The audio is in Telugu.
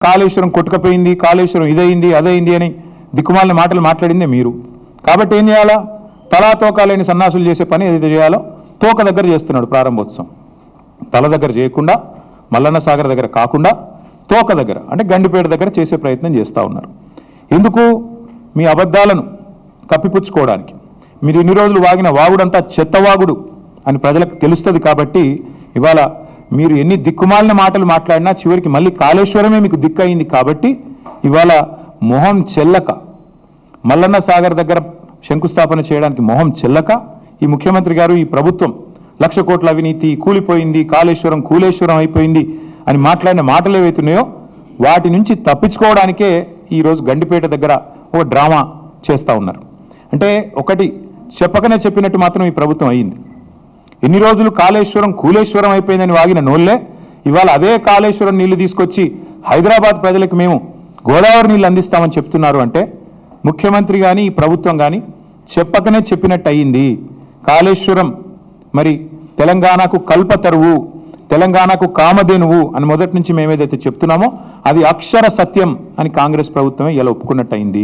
కాళేశ్వరం కొట్టుకపోయింది, కాళేశ్వరం ఇదైంది అదైంది అని దిక్కుమాలిన మాటలు మాట్లాడిందే మీరు. కాబట్టి ఏం చేయాలా? తలా తోక లేని సన్నాసులు చేసే పని ఏదైతే చేయాలో తోక దగ్గర చేస్తున్నాడు ప్రారంభోత్సవం. తల దగ్గర చేయకుండా, మల్లన్న సాగర్ దగ్గర కాకుండా తోక దగ్గర అంటే గండిపేట దగ్గర చేసే ప్రయత్నం చేస్తూ ఉన్నారు. ఎందుకు? మీ అబద్ధాలను కప్పిపుచ్చుకోవడానికి. మీరు ఇన్ని రోజులు వాగిన వాగుడంతా చెత్తవాగుడు అని ప్రజలకు తెలుస్తుంది. కాబట్టి ఇవాళ మీరు ఎన్ని దిక్కుమాలిన మాటలు మాట్లాడినా చివరికి మళ్ళీ కాళేశ్వరమే మీకు దిక్కయింది. కాబట్టి ఇవాళ మొహం చెల్లక, మల్లన్న సాగర్ దగ్గర శంకుస్థాపన చేయడానికి మొహం చెల్లక ఈ ముఖ్యమంత్రి గారు, ఈ ప్రభుత్వం 1,00,000 కోట్ల అవినీతి, కూలిపోయింది, కాళేశ్వరం కూలేశ్వరం అయిపోయింది అని మాట్లాడిన మాటలు ఏవైతున్నాయో వాటి నుంచి తప్పించుకోవడానికే ఈరోజు గండిపేట దగ్గర ఒక డ్రామా చేస్తూ ఉన్నారు. అంటే ఒకటి చెప్పకనే చెప్పినట్టు మాత్రం ఈ ప్రభుత్వం అయ్యింది. ఎన్ని రోజులు కాళేశ్వరం కూలేశ్వరం అయిపోయిందని వాగిన నోళ్లే ఇవాళ అదే కాళేశ్వరం నీళ్లు తీసుకొచ్చి హైదరాబాద్ ప్రజలకు మేము గోదావరి నీళ్ళు అందిస్తామని చెప్తున్నారు. అంటే ముఖ్యమంత్రి కానీ ఈ ప్రభుత్వం కానీ చెప్పకనే చెప్పినట్టు అయ్యింది. కాళేశ్వరం మరి తెలంగాణకు కల్పతరువు, తెలంగాణకు కామధేనువు అని మొదటి నుంచి మేమేదైతే చెప్తున్నామో అది అక్షర సత్యం అని కాంగ్రెస్ ప్రభుత్వమే ఇలా ఒప్పుకున్నట్టు అయింది.